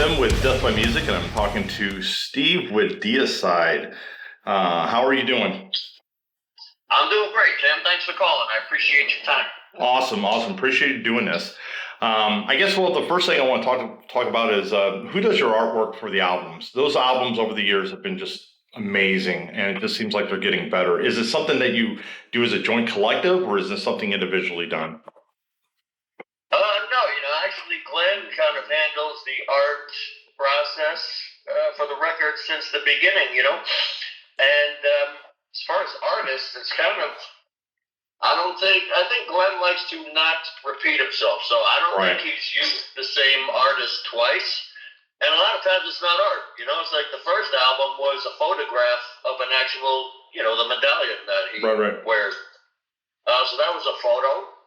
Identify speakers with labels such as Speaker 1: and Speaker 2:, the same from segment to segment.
Speaker 1: Tim with Death by Music, and I'm talking to Steve with Deicide. How are you doing?
Speaker 2: I'm doing great, Tim. Thanks for calling. I appreciate your time.
Speaker 1: Awesome. Appreciate you doing this. I guess, the first thing I want to talk about is who does your artwork for the albums? Those albums over the years have been just amazing, and it just seems like they're getting better. Is it something that you do as a joint collective, or is this something individually done?
Speaker 2: No, actually, Glenn kind of handles the art process for the record since the beginning, And as far as artists, it's kind of, I think Glenn likes to not repeat himself. So I don't think he's used the same artist twice. And a lot of times it's not art. It's like the first album was a photograph of an actual, the medallion that he wears. So that was a photo.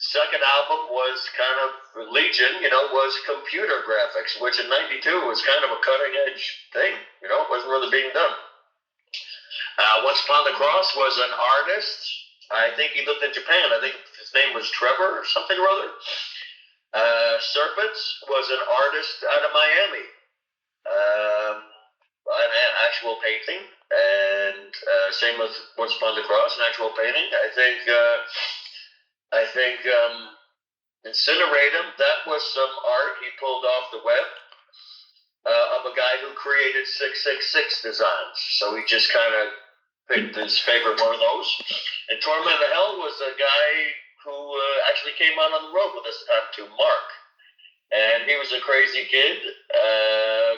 Speaker 2: Second album was kind of Legion, was computer graphics, which in '92 was kind of a cutting edge thing. It wasn't really being done. Once Upon the Cross was an artist. I think he lived in Japan. I think his name was Trevor or something or other. Serpents was an artist out of Miami. An actual painting. And same with Once Upon the Cross, an actual painting. I think Incineratum, that was some art he pulled off the web of a guy who created 666 designs. So he just kind of picked his favorite one of those. And Torment of Hell was a guy who actually came out on the road with us to Mark. And he was a crazy kid,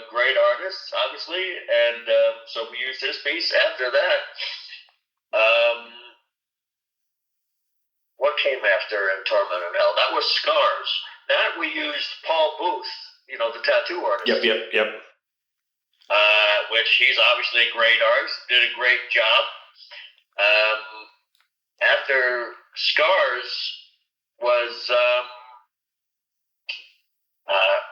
Speaker 2: great artist, obviously. And so we used his piece. After that, what came after in Torment and Hell? That was Scars. That we used Paul Booth, the tattoo artist.
Speaker 1: Yep.
Speaker 2: Which he's obviously a great artist, did a great job. After Scars was,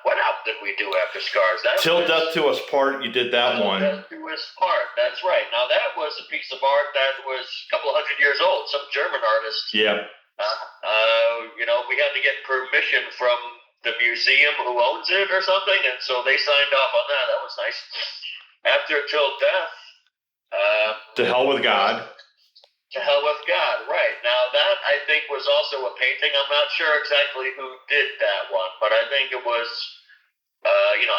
Speaker 2: what album did we do after Scars?
Speaker 1: Till Death Do Us Part, you did that one.
Speaker 2: Till Death Do Us Part, that's right. Now that was a piece of art that was a couple hundred years old, some German artist.
Speaker 1: Yeah.
Speaker 2: We had to get permission from the museum who owns it or something, and so they signed off on that. That was nice. After Till Death,
Speaker 1: To Hell with God.
Speaker 2: To Hell with God, right. Now that I think was also a painting. I'm not sure exactly who did that one, but I think it was,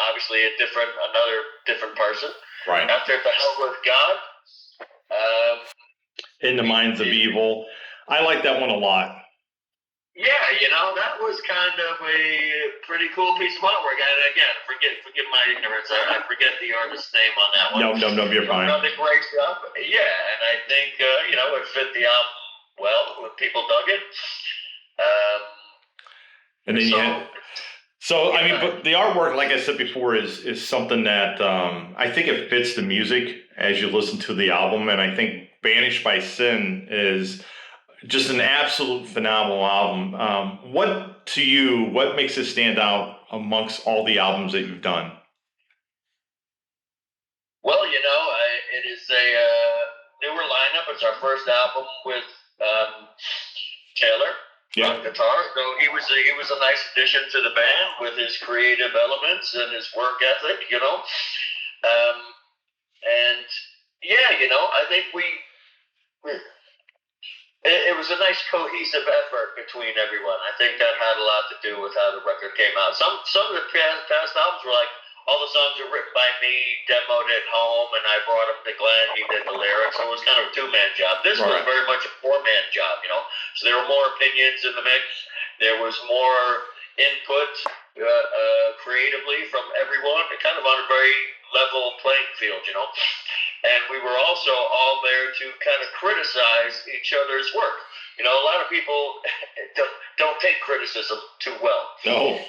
Speaker 2: obviously another different person.
Speaker 1: Right.
Speaker 2: After To Hell with God.
Speaker 1: In the Minds of Evil. I like that one a lot.
Speaker 2: Yeah, that was kind of a pretty cool piece of artwork. And again, forgive my ignorance. I forget the artist's name on that one.
Speaker 1: No, you're fine.
Speaker 2: Another great stuff. Yeah, and I think, it fit the album well when people dug it.
Speaker 1: And then but the artwork, like I said before, is something that I think it fits the music as you listen to the album. And I think Banished by Sin is just an absolute phenomenal album. What makes it stand out amongst all the albums that you've done?
Speaker 2: Well, it is a newer lineup. It's our first album with Taylor on guitar. So he was a nice addition to the band with his creative elements and his work ethic, And yeah, I think it was a nice cohesive effort between everyone. I think that had a lot to do with how the record came out. Some of the past albums were like, all the songs were written by me, demoed at home, and I brought them to Glenn. He did the lyrics. So it was kind of a two-man job. This was very much a four-man job, So there were more opinions in the mix. There was more input creatively from everyone, kind of on a very level playing field, And we were also all there to kind of criticize each other's work. A lot of people don't take criticism too well.
Speaker 1: No.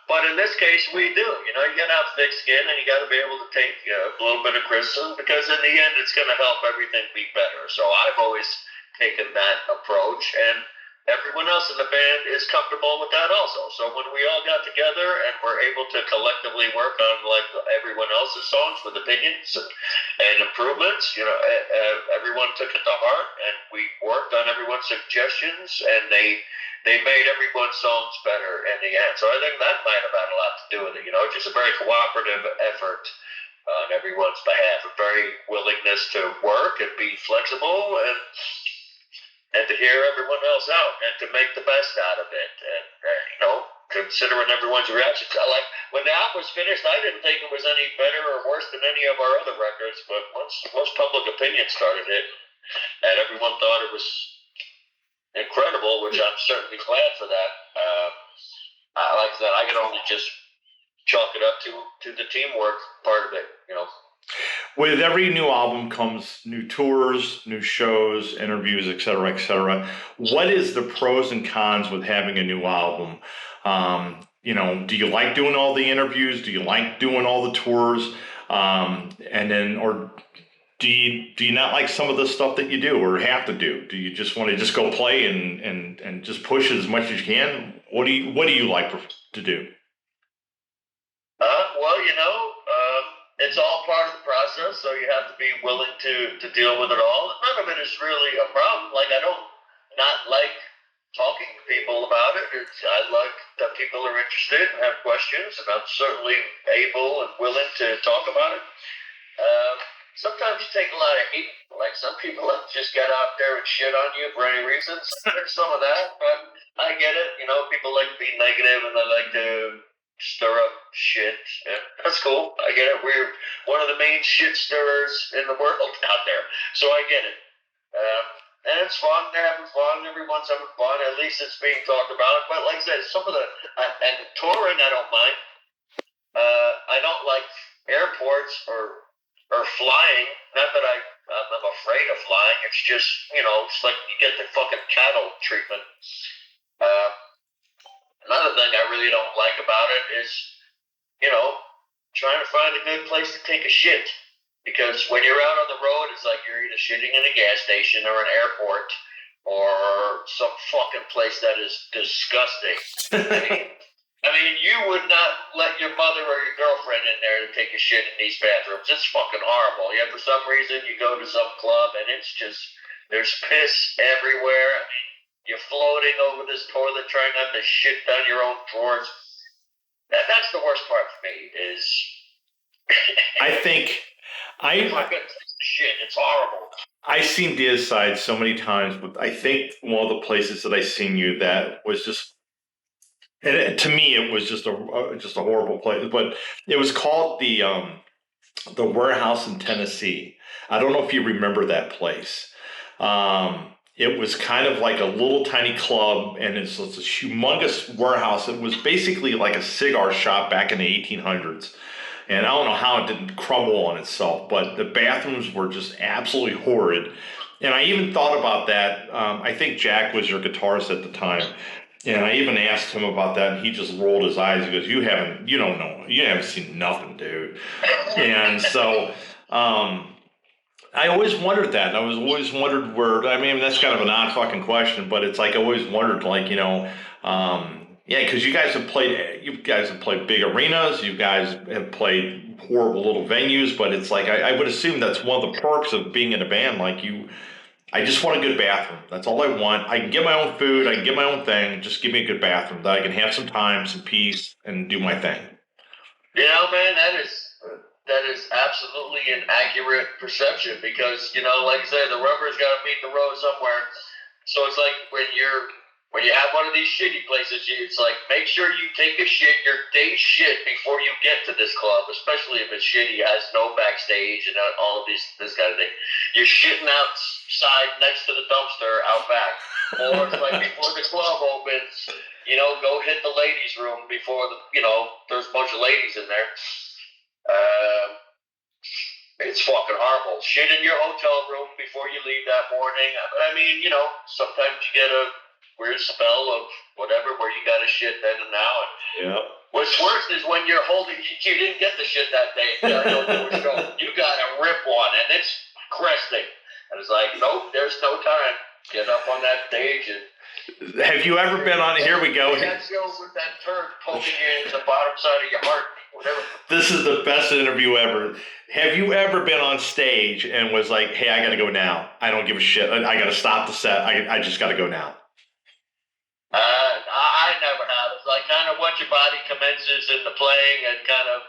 Speaker 2: But in this case, we do. You got to have thick skin, and you got to be able to take a little bit of criticism, because in the end, it's going to help everything be better. So I've always taken that approach, and everyone else in the band is comfortable with that also. So when we all got together and were able to collectively work on like everyone else's songs with opinions and improvements, everyone took it to heart, and we worked on everyone's suggestions, and they made everyone's songs better in the end. So I think that might have had a lot to do with it. Just a very cooperative effort on everyone's behalf, a very willingness to work and be flexible and to hear everyone else out and to make the best out of it. And, considering everyone's reactions. Like, when the album was finished, I didn't think it was any better or worse than any of our other records, but once public opinion started it, and everyone thought it was incredible, which I'm certainly glad for that. Like I said, I can only just chalk it up to the teamwork part of it,
Speaker 1: With every new album comes new tours, new shows, interviews, et cetera, et cetera. What is the pros and cons with having a new album? Do you like doing all the interviews? Do you like doing all the tours? Or do you not like some of the stuff that you do or have to do? Do you just want to just go play and just push it as much as you can? What do you like to do?
Speaker 2: It's all part of the process, so you have to be willing to deal with it all. None of it is really a problem. Like, I don't not like talking to people about it. I like that people are interested and have questions, and I'm certainly able and willing to talk about it. Sometimes you take a lot of heat. Like, some people just get out there and shit on you for any reason. There's some of that, but I get it. People like to be negative and they like to stir up shit. And that's cool. I get it. We're one of the main shit stirrers in the world out there. So I get it. And it's fun. They're having fun. Everyone's having fun. At least it's being talked about. But like I said, some of the... and touring, I don't mind. I don't like airports or flying. Not that I'm afraid of flying. It's just, it's like you get the fucking cattle treatment. Another thing I really don't like about it is, trying to find a good place to take a shit. Because when you're out on the road, it's like you're either shitting in a gas station or an airport or some fucking place that is disgusting. I mean, you would not let your mother or your girlfriend in there to take a shit in these bathrooms. It's fucking horrible. Yeah, for some reason, you go to some club and it's just, there's piss everywhere. I mean, you're floating over this toilet trying not to shit down your own drawers. That's the worst part for me is... shit, it's horrible.
Speaker 1: I've seen Deicide so many times, but I think one of the places that I've seen you that was just... And to me, it was just a horrible place. But it was called the Warehouse in Tennessee. I don't know if you remember that place. It was kind of like a little tiny club, and it's a humongous warehouse. It was basically like a cigar shop back in the 1800s. And I don't know how it didn't crumble on itself, but the bathrooms were just absolutely horrid. And I even thought about that. I think Jack was your guitarist at the time. And I even asked him about that, and he just rolled his eyes. He goes, you don't know. You haven't seen nothing, dude. And so... I always wondered that. I was always wondered where. I mean, that's kind of an odd fucking question, but it's like I always wondered, like, because you guys have played big arenas. You guys have played horrible little venues, but it's like I would assume that's one of the perks of being in a band. Like you, I just want a good bathroom. That's all I want. I can get my own food. I can get my own thing. Just give me a good bathroom that I can have some time, some peace, and do my thing.
Speaker 2: Man, that is absolutely an accurate perception because, like I said, the rubber's got to meet the road somewhere. So it's like when you have one of these shitty places, it's like make sure you take a shit, your day shit before you get to this club, especially if it's shitty, has no backstage and all of this kind of thing. You're shitting outside next to the dumpster out back. Or it's like before the club opens, go hit the ladies' room before there's a bunch of ladies in there. It's fucking horrible. Shit in your hotel room before you leave that morning. I mean, sometimes you get a weird spell of whatever where you got to shit then and now. And
Speaker 1: yeah.
Speaker 2: What's worse is when you didn't get the shit that day. You got a rip one, and it's cresting. And it's like, nope, there's no time. Get up on that stage and
Speaker 1: Have you ever been on? Here we go.
Speaker 2: That show with that turd poking you in the bottom side of your heart, whatever.
Speaker 1: This is the best interview ever. Have you ever been on stage and was like, "Hey, I got to go now. I don't give a shit. I got to stop the set. I just got to go now."
Speaker 2: I never have. It's like kind of once your body commences into playing and kind of,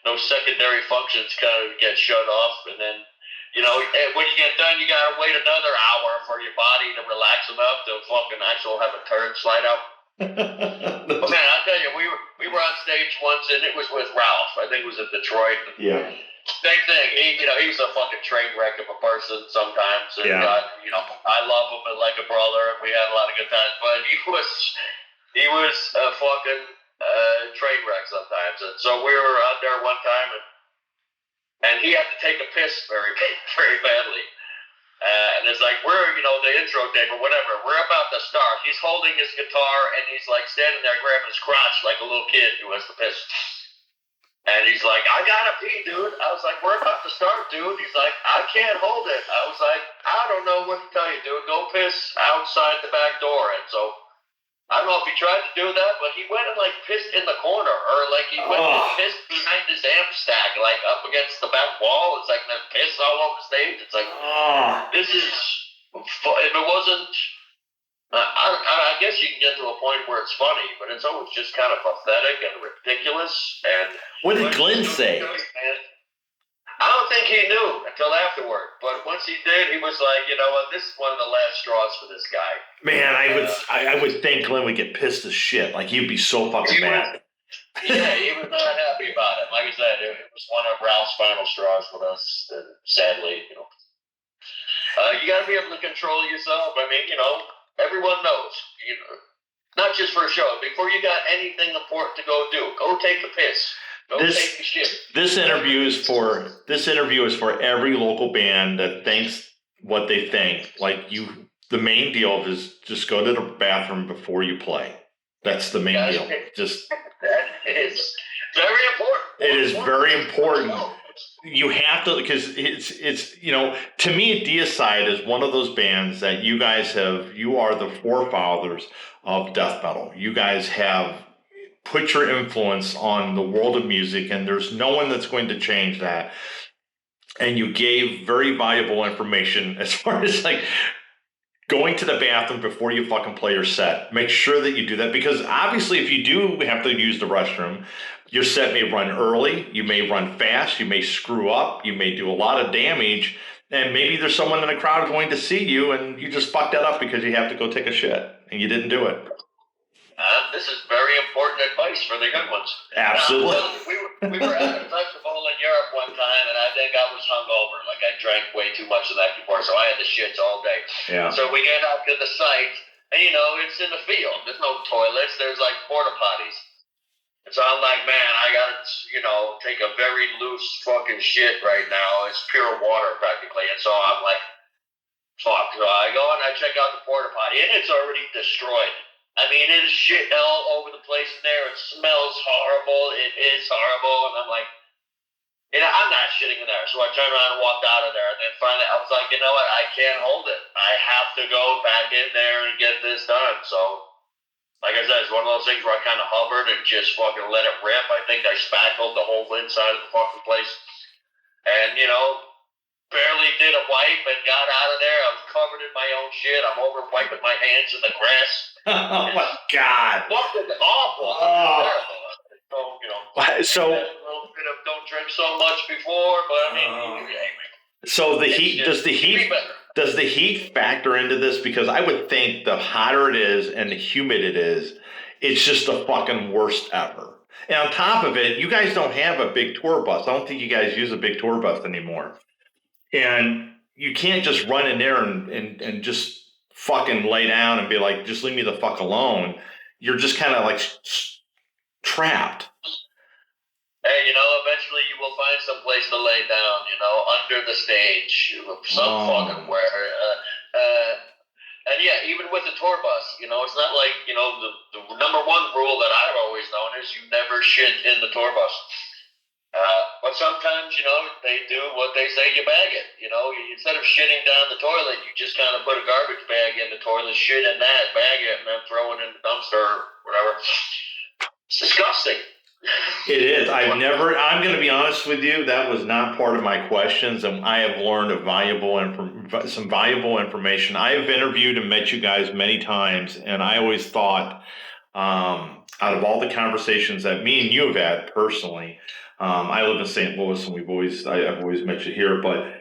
Speaker 2: those secondary functions kind of get shut off. And then, when you get done, you got to wait another hour for your body to relax enough to fucking actually have a turd slide out. But man, I'll tell you, we were on stage once and it was with Ralph. I think it was in Detroit.
Speaker 1: Yeah.
Speaker 2: Same thing. He's a fucking train wreck of a person sometimes. And, I love him like a brother, and we had a lot of good times. But he was a fucking train wreck sometimes. And so we were out there one time, and he had to take a piss very, very badly. And it's like, we're, the intro tape or whatever. We're about to start. He's holding his guitar, and he's like standing there grabbing his crotch like a little kid who has to piss. And he's like, I gotta pee, dude. I was like, we're about to start, dude. He's like, I can't hold it. I was like, I don't know what to tell you, dude. Go piss outside the back door. And so, I don't know if he tried to do that, but he went and like pissed in the corner, or like he went and pissed behind his amp stack, like up against the back wall. It's like there's piss all over the stage. It's like, this is, if it wasn't, I guess you can get to a point where it's funny, but it's always just kind of pathetic and ridiculous. And
Speaker 1: what did Glenn say?
Speaker 2: I don't think he knew until afterward. But once he did, he was like, you know what, this is one of the last straws for this guy.
Speaker 1: Man, I would think Glenn would get pissed as shit. Like he'd be so fucking mad.
Speaker 2: Yeah, he was not happy about it. Like I said, it was one of Ralph's final straws with us. And sadly, you got to be able to control yourself. I mean, everyone knows, not just for a show. Before you got anything important to go do, go take a piss. Go take a shit. This interview is
Speaker 1: for every local band that thinks what they think. Like the main deal is just go to the bathroom before you play. That's the main deal. Just
Speaker 2: that is very important.
Speaker 1: It is very important. You have to, because it's to me, Deicide is one of those bands that you are the forefathers of death metal. You guys have put your influence on the world of music, and there's no one that's going to change that. And you gave very valuable information as far as like going to the bathroom before you fucking play your set. Make sure that you do that, because obviously if you do have to use the restroom, your set may run early, you may run fast, you may screw up, you may do a lot of damage, and maybe there's someone in the crowd going to see you and you just fucked that up because you have to go take a shit and you didn't do it.
Speaker 2: This is very important advice for the good ones.
Speaker 1: Absolutely.
Speaker 2: We were at a festival in Europe one time, and I think I was hungover. Like I drank way too much of that before, so I had the shits all day.
Speaker 1: Yeah.
Speaker 2: So we get out to the site, and it's in the field. There's no toilets. There's like porta potties. And so I'm like, man, I gotta, take a very loose fucking shit right now. It's pure water practically. And so I'm like, fuck. So I go and I check out the porta potty, and it's already destroyed. I mean, it is shit all over the place in there. It smells horrible. It is horrible. And I'm like, I'm not shitting in there. So I turned around and walked out of there. And then finally, I was like, you know what? I can't hold it. I have to go back in there and get this done. So, like I said, it's one of those things where I kind of hovered and just fucking let it rip. I think I spackled the whole inside of the fucking place. And, barely did a wipe and got out of there. I was covered in my own shit. I'm over wiping my hands in the grass.
Speaker 1: Oh my God.
Speaker 2: Fucking awful.
Speaker 1: So,
Speaker 2: a little bit of don't drink so much before, but I mean,
Speaker 1: so does the heat factor into this? Because I would think the hotter it is and the humid it is, it's just the fucking worst ever. And on top of it, you guys don't have a big tour bus. I don't think you guys use a big tour bus anymore. And you can't just run in there and just fucking lay down and be like, just leave me the fuck alone. You're just kind of like trapped.
Speaker 2: Hey, eventually you will find some place to lay down, under the stage, fucking where. And yeah, even with the tour bus, it's not like, the number one rule that I've always known is you never shit in the tour bus. But sometimes, they do what they say, you bag it. Instead of shitting down the toilet, you just kind of put a garbage bag in the toilet, shit in that, bag it, and then throw it in the dumpster or whatever. It's disgusting.
Speaker 1: It is. I'm going to be honest with you, that was not part of my questions, and I have learned some valuable information. I have interviewed and met you guys many times, and I always thought, out of all the conversations that me and you have had personally, I live in St. Louis, and I've always met you here, but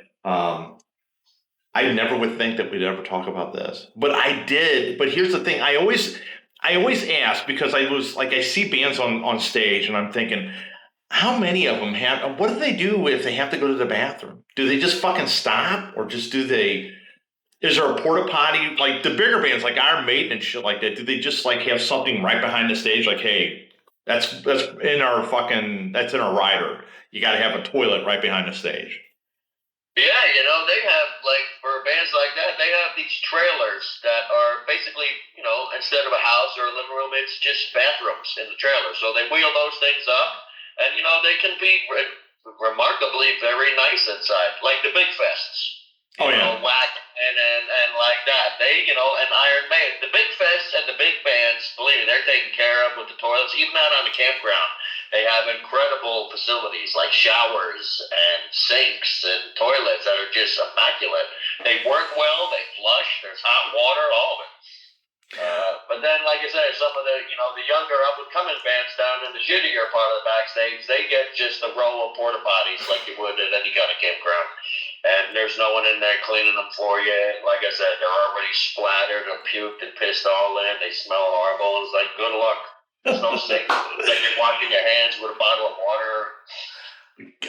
Speaker 1: I never would think that we'd ever talk about this, but I did. But here's the thing: I always ask, because I see bands on stage, and I'm thinking, how many of them what do they do if they have to go to the bathroom? Do they just fucking stop, or just is there a porta potty? Like the bigger bands, like Iron Maiden and shit like that, do they just like have something right behind the stage? Like, hey, that's in our rider. You got to have a toilet right behind the stage.
Speaker 2: Yeah, they have, like, for bands like that, they have these trailers that are basically, instead of a house or a living room, it's just bathrooms in the trailer. So they wheel those things up, and, they can be remarkably very nice inside, like the big fests. Whack and like that. They, and Iron Maiden, the big fests and the big bands, believe me, they're taken care of with the toilets, even out on the campground. They have incredible facilities like showers and sinks and toilets that are just immaculate. They work well, they flush, there's hot water, all of it. But then, like I said, some of the younger up-and-coming bands down in the shittier part of the backstage, they get just a row of porta potties like you would at any kind of campground. And there's no one in there cleaning them for you. Like I said, they're already splattered and puked and pissed all in. They smell horrible. It's like, good luck. There's no sink. It's like you're washing your hands with a bottle of water.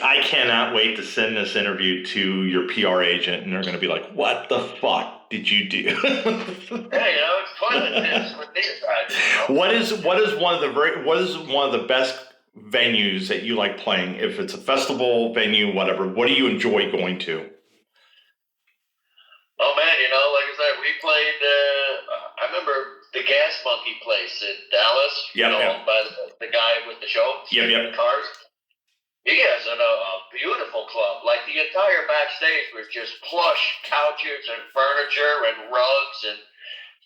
Speaker 1: I cannot wait to send this interview to your PR agent, and they're going to be like, what the fuck did you do?
Speaker 2: Hey, it's toilet piss with Deicide.
Speaker 1: What is one of the best venues that you like playing? If it's a festival venue, whatever, what do you enjoy going to?
Speaker 2: Oh man, like I said, we played. I remember the Gas Monkey place in Dallas. Owned by the guy with the show.
Speaker 1: Yep.
Speaker 2: Cars. He has a beautiful club. Like the entire backstage was just plush couches and furniture and rugs and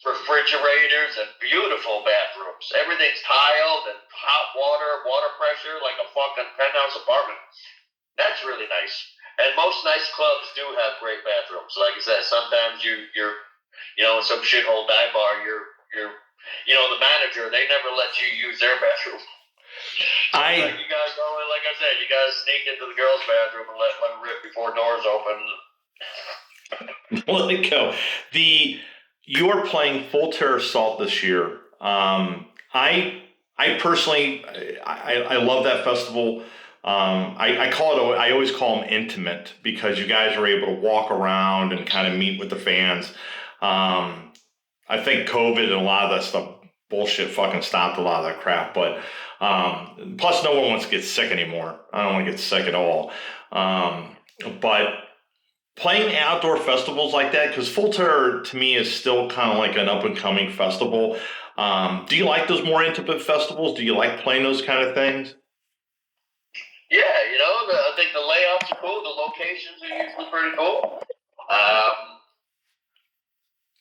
Speaker 2: refrigerators and beautiful bathrooms. Everything's tiled and hot water pressure, like a fucking penthouse apartment. That's really nice. And most nice clubs do have great bathrooms. Like I said, sometimes you're in some shithole dive bar, you're the manager, they never let you use their bathroom. Like you guys go in, like I said, you guys sneak into the girls' bathroom and let them rip before doors open.
Speaker 1: Let it go. You're playing Full Terror Assault this year. I personally, I love that festival. I always call them intimate, because you guys are able to walk around and kind of meet with the fans. I think COVID and a lot of that stuff bullshit fucking stopped a lot of that crap, but plus no one wants to get sick anymore. I don't want to get sick at all. But playing outdoor festivals like that, because Full Terror to me is still kind of like an up and coming festival. Do you like those more intimate festivals? Do you like playing those kind of things?
Speaker 2: Yeah, I think the layouts are cool. The locations are usually pretty cool.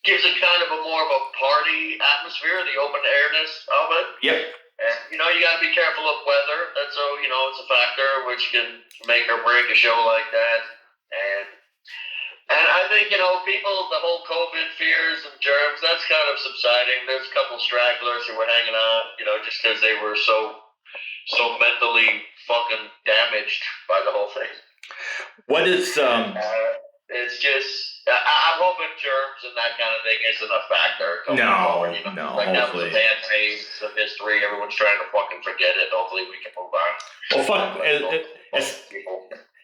Speaker 2: Gives it kind of a more of a party atmosphere, the open airness of it.
Speaker 1: Yep.
Speaker 2: And, you got to be careful of weather. That's it's a factor which can make or break a show like that. And I think, people, the whole COVID fears and germs, that's kind of subsiding. There's a couple stragglers who were hanging on, just because they were so mentally fucking damaged by the whole thing.
Speaker 1: What is
Speaker 2: it's just, I'm hoping germs and that kind of thing isn't a factor.
Speaker 1: No,
Speaker 2: like that was a
Speaker 1: hopefully.
Speaker 2: bad phase of history. Everyone's trying to fucking forget it. Hopefully we can move on.
Speaker 1: Well, fuck.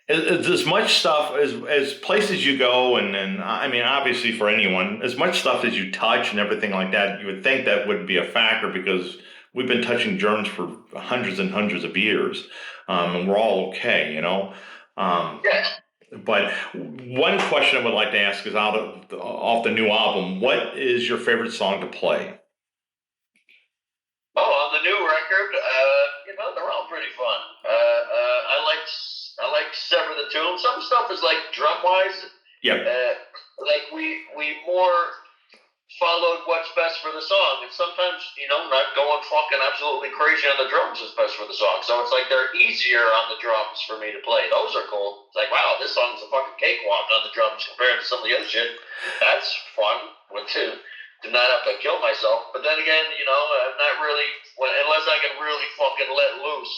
Speaker 1: As much stuff as places you go, and I mean, obviously for anyone, as much stuff as you touch and everything like that, you would think that wouldn't be a factor, because we've been touching germs for hundreds and hundreds of years, and we're all okay,
Speaker 2: Yeah.
Speaker 1: But one question I would like to ask is, off the new album, what is your favorite song to play?
Speaker 2: Oh, on the new record, they're all pretty fun. I I like Sever the Tomb. Some stuff is like drum wise.
Speaker 1: Yeah.
Speaker 2: Like we more followed what's best for the song, and sometimes not going fucking absolutely crazy on the drums is best for the song. So it's like they're easier on the drums for me to play. Those are cool. It's like, wow, this song's a fucking cakewalk on the drums compared to some of the other shit. That's fun to not have to kill myself. But then again, I'm not really unless I can really fucking let loose.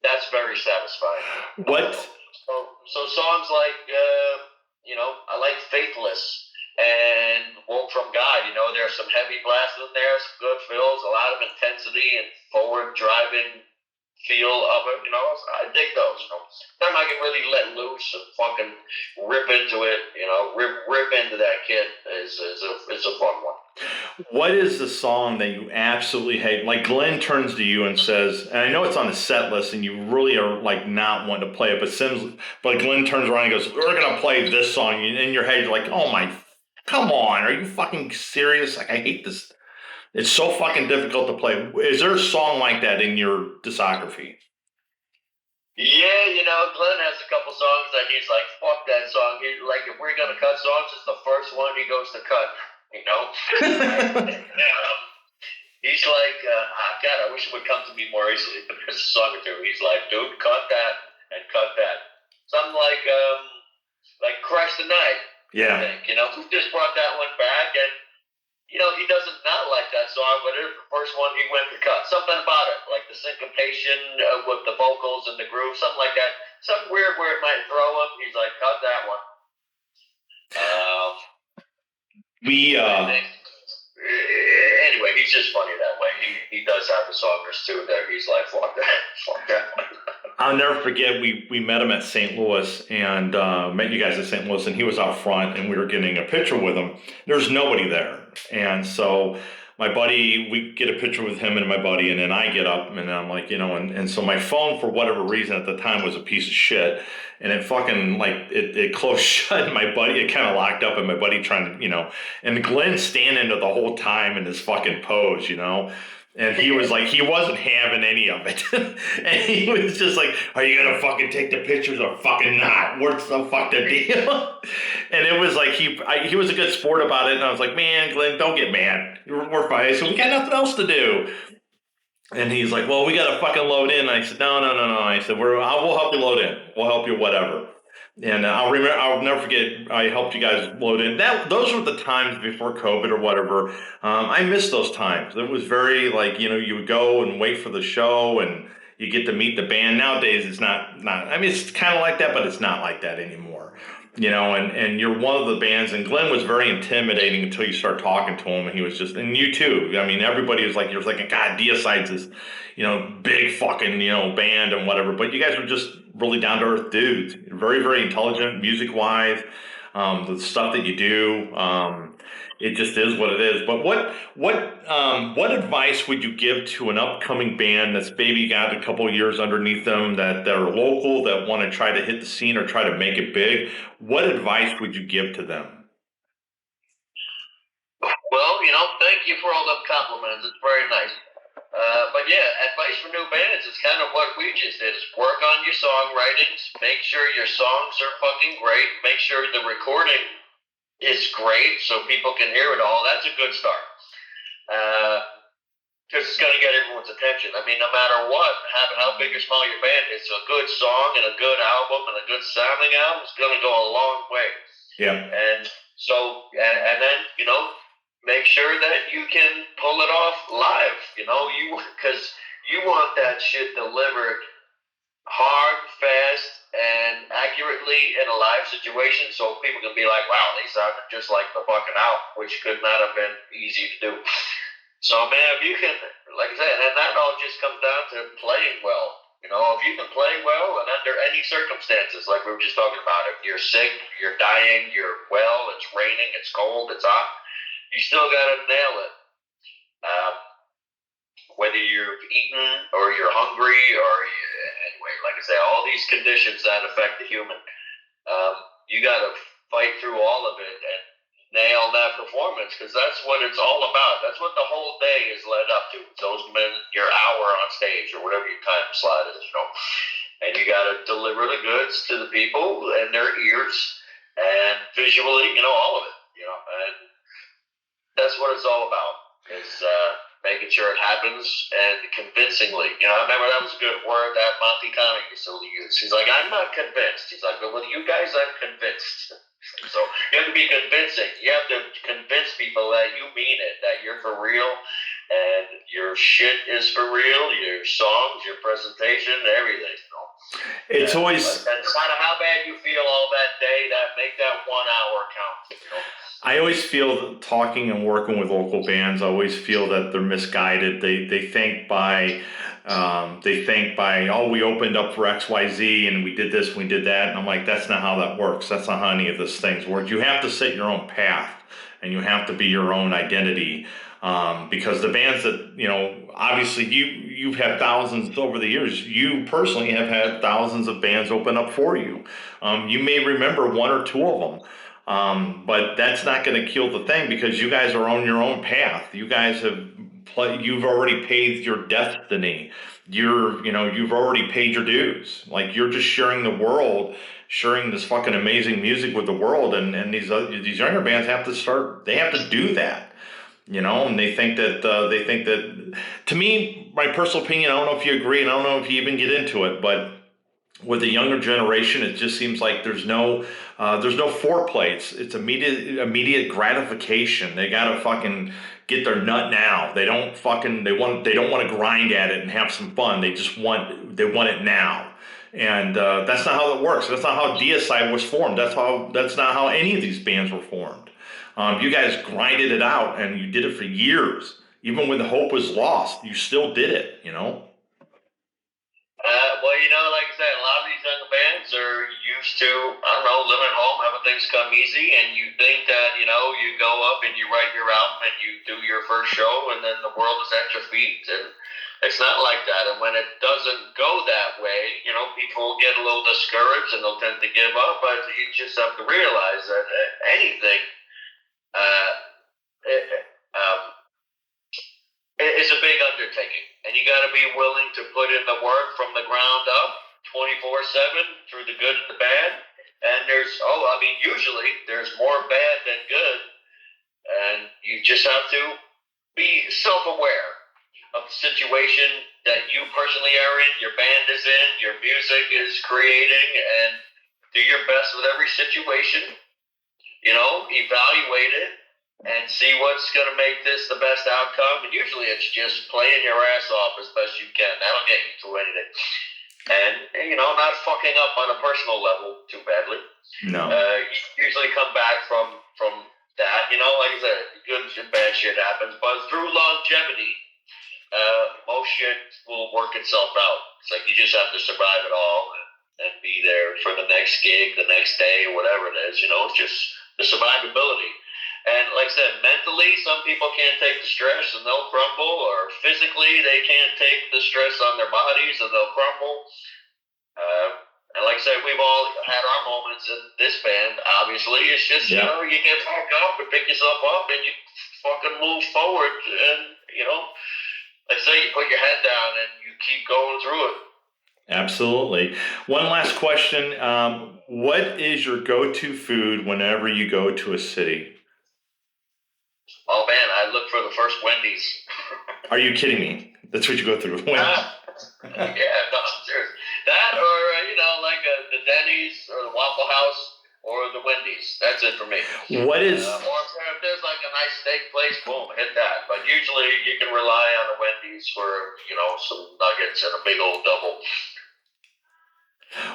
Speaker 2: That's very satisfying.
Speaker 1: What?
Speaker 2: So songs like I like Faithless and Wolf from God. There's some heavy blasts in there, some good fills, a lot of intensity and forward driving feel of it. I dig those. Time I can really let loose and fucking rip into it. Rip into that kid is a fun one.
Speaker 1: What is the song that you absolutely hate? Like Glenn turns to you and says, and I know it's on the set list, and you really are like not wanting to play it, but Glenn turns around and goes, "We're gonna play this song." And in your head, you're like, "Oh my, come on, are you fucking serious? Like I hate this. It's so fucking difficult to play." Is there a song like that in your discography?
Speaker 2: Yeah, Glenn has a couple songs that he's like, fuck that song. He's like, if we're gonna cut songs, it's the first one he goes to cut. He's like, God, I wish it would come to me more easily, but there's a song or two. He's like, dude, cut that and cut that. Something like Crash the Night.
Speaker 1: Yeah.
Speaker 2: I think, who just brought that one back, and he doesn't not like that song, but it's the first one he went to cut. Something about it, like the syncopation with the vocals and the groove, something like that. Something weird where it might throw him. He's like, cut that one. Anyway, he's just funny that way. He does have the songers too that he's like, fuck that one.
Speaker 1: I'll never forget, we met him at St. Louis and met you guys at St. Louis, and he was out front and we were getting a picture with him. There's nobody there. And so my buddy, we get a picture with him and my buddy, and then I get up and I'm like, and so my phone, for whatever reason at the time, was a piece of shit. And it fucking, it closed shut, and my buddy, it kind of locked up, and my buddy trying to, and Glenn standing there the whole time in this fucking pose, And he was like, he wasn't having any of it. And he was just like, are you going to fucking take the pictures or fucking not? What's the fuck the deal? And it was like, he was a good sport about it. And I was like, man, Glenn, don't get mad. We're fine. So we got nothing else to do. And he's like, well, we got to fucking load in. And I said, no. I said, we'll help you load in. We'll help you, whatever. And I'll never forget, I helped you guys load in. Those were the times before COVID or whatever. I miss those times. It was very you would go and wait for the show and you get to meet the band. Nowadays, it's not, I mean, it's kind of like that, but it's not like that anymore. And you're one of the bands, and Glenn was very intimidating until you start talking to him, and he was just, and you too. I mean, everybody was like, you're like, God, Deicide's this, big fucking, band and whatever, but you guys were just really down to earth dudes, very, very intelligent, music wise, the stuff that you do, it just is what it is. But what advice would you give to an upcoming band that's maybe got a couple of years underneath them, that are local, that want to try to hit the scene or try to make it big? What advice would you give to them?
Speaker 2: Well, thank you for all the compliments. It's very nice. But yeah, advice for new bands is kind of what we just did: is work on your songwritings, make sure your songs are fucking great, make sure the recording is great so people can hear it all. That's a good start. Because it's going to get everyone's attention. I mean, no matter what, how big or small your band, it's a good song and a good album and a good sounding album is going to go a long way.
Speaker 1: Yeah.
Speaker 2: And so, and then, make sure that you can pull it off live, because you want that shit delivered hard, fast, and accurately in a live situation, so people can be like, wow, they sounded just like the fucking album, which could not have been easy to do. So, man, if you can, like I said, and that all just comes down to playing well. If you can play well and under any circumstances, like we were just talking about, if you're sick, you're dying, you're well, it's raining, it's cold, it's hot, you still got to nail it. Whether you're eating or you're hungry or anyway, like I say, all these conditions that affect the human, you got to fight through all of it and nail that performance, because that's what it's all about. That's what the whole day is led up to. Your hour on stage or whatever your time slot is, and you got to deliver the goods to the people and their ears, and visually, all of it, and that's what it's all about. Is making sure it happens and convincingly. I remember that was a good word that Monty Connick used to use. He's like, I'm not convinced. He's like, but with you guys, I'm convinced. So you have to be convincing. You have to convince people that you mean it, that you're for real, and your shit is for real, your songs, your presentation, everything.
Speaker 1: It's always...
Speaker 2: And no matter how bad you feel all that day, that make that 1 hour count.
Speaker 1: I always feel talking and working with local bands, I always feel that they're misguided. They think by we opened up for XYZ and we did this and we did that, and I'm like, that's not how that works. That's not how any of this things work. You have to set your own path and you have to be your own identity, because the bands that obviously you've had thousands over the years. You personally have had thousands of bands open up for you. You may remember one or two of them. But that's not going to kill the thing, because you guys are on your own path. You guys you've already paved your destiny. You've already paid your dues. Like, you're just sharing this fucking amazing music with the world. And these younger bands have to do that. And they think that, to me, my personal opinion, I don't know if you agree, and I don't know if you even get into it, but with the younger generation, it just seems like there's no foreplay. It's immediate gratification. They gotta fucking get their nut now. They don't want to grind at it and have some fun. They want it now. And that's not how it works. That's not how Deicide was formed. That's not how any of these bands were formed. You guys grinded it out, and you did it for years. Even when the hope was lost, you still did it.
Speaker 2: Well, like I said, a lot of these young bands are used to, living at home, having things come easy, and you think that, you go up and you write your album and you do your first show, and then the world is at your feet, and it's not like that. And when it doesn't go that way, people get a little discouraged and they'll tend to give up, but you just have to realize that anything it's a big undertaking, and you got to be willing to put in the work from the ground up, 24/7, through the good and the bad. And usually there's more bad than good, and you just have to be self-aware of the situation that you personally are in, your band is in, your music is creating, and do your best with every situation. Evaluate it and see what's going to make this the best outcome. And usually it's just playing your ass off as best you can. That'll get you through anything. And not fucking up on a personal level too badly.
Speaker 1: No.
Speaker 2: You usually come back from that. Like I said, good and bad shit happens. But through longevity, most shit will work itself out. It's like you just have to survive it all and be there for the next gig, the next day, or whatever it is. It's just the survivability. And like I said, mentally, some people can't take the stress and they'll crumble, or physically, they can't take the stress on their bodies and they'll crumble. And like I said, we've all had our moments in this band, obviously. It's just, you get back up and pick yourself up and you fucking move forward. And, like I say, you put your head down and you keep going through it.
Speaker 1: Absolutely. One last question. What is your go-to food whenever you go to a city?
Speaker 2: Oh, man, I look for the first Wendy's.
Speaker 1: Are you kidding me? That's what you go through.
Speaker 2: Yeah, no, seriously. That or, like the Denny's or the Waffle House or the Wendy's. That's it for me.
Speaker 1: What is...
Speaker 2: or if there's like a nice steak place, boom, hit that. But usually you can rely on the Wendy's for, some nuggets and a big old double.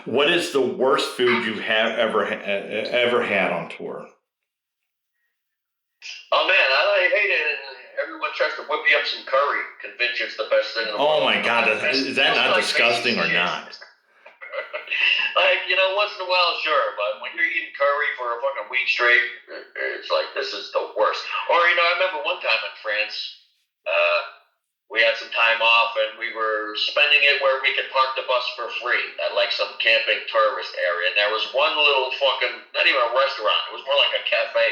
Speaker 1: What is the worst food you have ever had on tour?
Speaker 2: Oh man, I hate it. Everyone tries to whip you up some curry, convince you it's the best thing in the world.
Speaker 1: Oh my God, is that not disgusting or not?
Speaker 2: Like, once in a while, sure, but when you're eating curry for a fucking week straight, it's like, this is the worst. Or, I remember one time in France, we had some time off and we were spending it where we could park the bus for free at like some camping tourist area. And there was one little fucking, not even a restaurant, it was more like a cafe.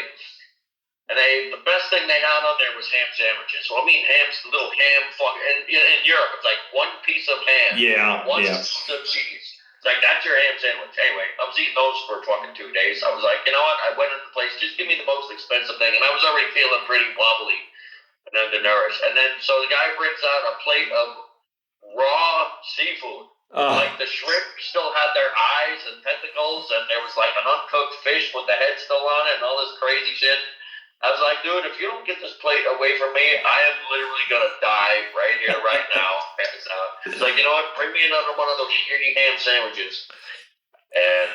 Speaker 2: And the best thing they had on there was ham sandwiches. So I mean, little ham, and in Europe, it's like one piece of ham, one piece of cheese. It's like, that's your ham sandwich. Anyway, I was eating those for fucking 2 days. I was like, you know what? I went into the place, just give me the most expensive thing. And I was already feeling pretty wobbly and undernourished. And then, so the guy brings out a plate of raw seafood. Like the shrimp still had their eyes and tentacles, and there was like an uncooked fish with the head still on it and all this crazy shit. I was like, dude, if you don't get this plate away from me, I am literally going to die right here, right now. It's like, you know what? Bring me another one of those shitty ham sandwiches. And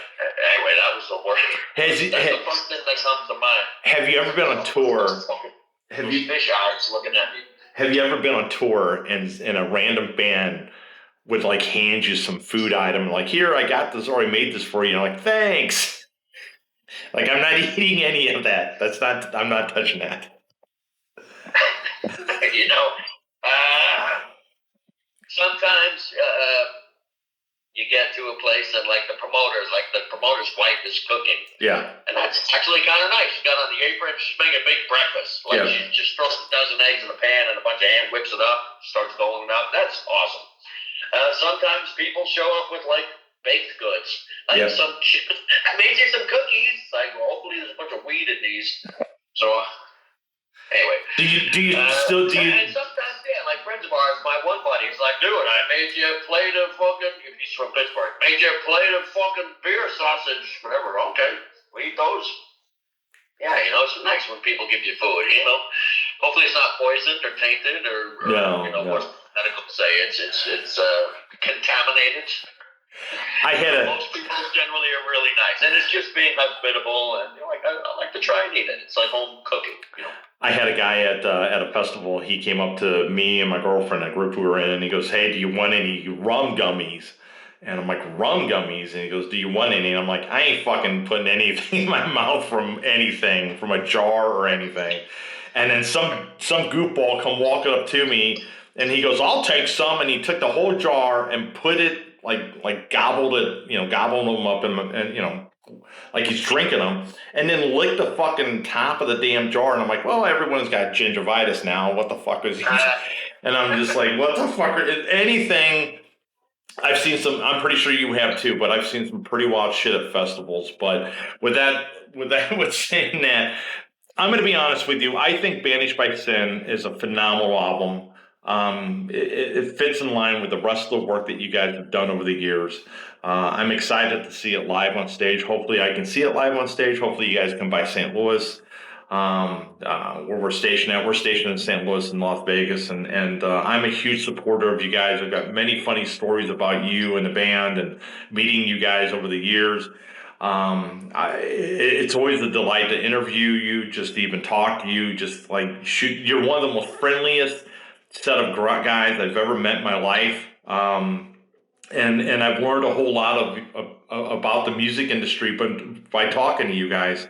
Speaker 2: anyway, that was the worst. That's the first thing that comes to mind.
Speaker 1: Have you ever been on tour?
Speaker 2: Fish eyes looking at me.
Speaker 1: Have you ever been on tour and a random band would like hand you some food item, like, here, I got this, or I made this for you, and like, thanks. Like, I'm not eating any of that. I'm not touching that.
Speaker 2: You know, sometimes you get to a place and like the promoter's wife is cooking.
Speaker 1: Yeah.
Speaker 2: And that's actually kind of nice. She got on the apron, she's making a big breakfast. Like, she just throws a dozen eggs in a pan and a bunch of ham, whips it up, starts going up. That's awesome. Sometimes people show up with like baked goods, like some shit. I made you some cookies. Like, well, hopefully there's a bunch of weed in these. So anyway,
Speaker 1: and
Speaker 2: sometimes, like friends of ours, my one buddy is like, dude, I made you a plate of fucking. He's from Pittsburgh. Made you a plate of fucking beer sausage, whatever. Okay, we eat those. Yeah, you know, it's nice when people give you food. You know, hopefully it's not poisoned or tainted or you know what medical say. It's contaminated. Most people generally are really nice, and it's just being hospitable, and I like to try and eat it. It's like home cooking, you know.
Speaker 1: I had a guy at a festival. He came up to me and my girlfriend, a group we were in, and he goes, "Hey, do you want any rum gummies?" And I'm like, "Rum gummies?" And he goes, "Do you want any?" And I'm like, "I ain't fucking putting anything in my mouth from anything, from a jar or anything." And then some goofball come walking up to me, and he goes, "I'll take some." And he took the whole jar and put it, like gobbled it, gobbled them up, and like he's drinking them, and then licked the fucking top of the damn jar. And I'm like, well, everyone's got gingivitis now. What the fuck is he? And I'm just like, what the fuck? Anything. I've seen some. I'm pretty sure you have too, but I've seen some pretty wild shit at festivals. But with saying that, I'm going to be honest with you. I think Banished by Sin is a phenomenal album. It fits in line with the rest of the work that you guys have done over the years. I'm excited to see it live on stage. Hopefully I can see it live on stage. Hopefully you guys come by St. Louis, where we're stationed at. We're stationed in St. Louis and Las Vegas, and I'm a huge supporter of you guys. I've got many funny stories about you and the band and meeting you guys over the years. It's always a delight to interview you, just to even talk to you, just like shoot. You're one of the most friendliest set of guys I've ever met in my life. And I've learned a whole lot about the music industry, but by talking to you guys.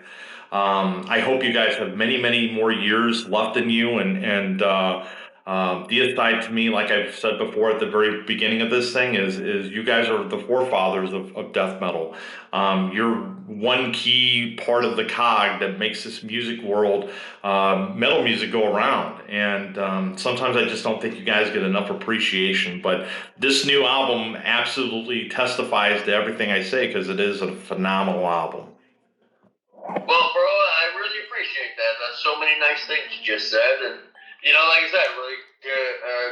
Speaker 1: I hope you guys have many, many more years left in you. And Deicide, to me, like I've said before at the very beginning of this thing, is you guys are the forefathers of death metal. You're one key part of the cog that makes this music world, metal music, go around. And sometimes I just don't think you guys get enough appreciation. But this new album absolutely testifies to everything I say, because it is a phenomenal album.
Speaker 2: Well, bro, I really appreciate that. That's so many nice things you just said. And, like I said, really,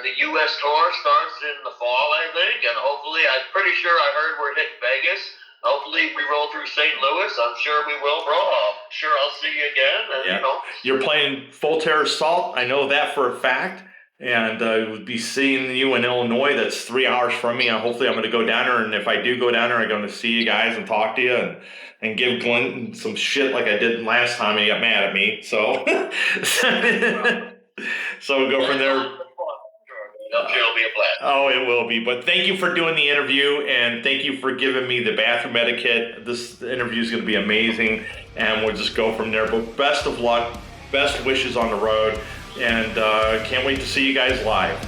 Speaker 2: the U.S. tour starts in the fall, I think. And hopefully, I'm pretty sure I heard we're hitting Vegas. Hopefully, we roll through St. Louis. I'm sure we will, bro. I'm sure I'll see you again. And,
Speaker 1: You're playing Full Terror Assault. I know that for a fact. And I would be seeing you in Illinois. That's 3 hours from me. And hopefully I'm going to go down there. And if I do go down there, I'm going to see you guys and talk to you and give Glenn some shit like I did last time he got mad at me. So, so we'll go from there.
Speaker 2: I'm sure it'll be a blast.
Speaker 1: Oh, it will be. But thank you for doing the interview, and thank you for giving me the bathroom etiquette. This interview is going to be amazing, and we'll just go from there. But best of luck, best wishes on the road, and can't wait to see you guys live.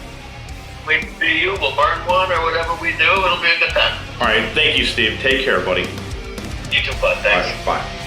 Speaker 2: Wait to see you. We'll burn one or whatever we do. It'll be a good time.
Speaker 1: All right. Thank you, Steve. Take care, buddy.
Speaker 2: You too, bud. Thanks.
Speaker 1: All right, bye.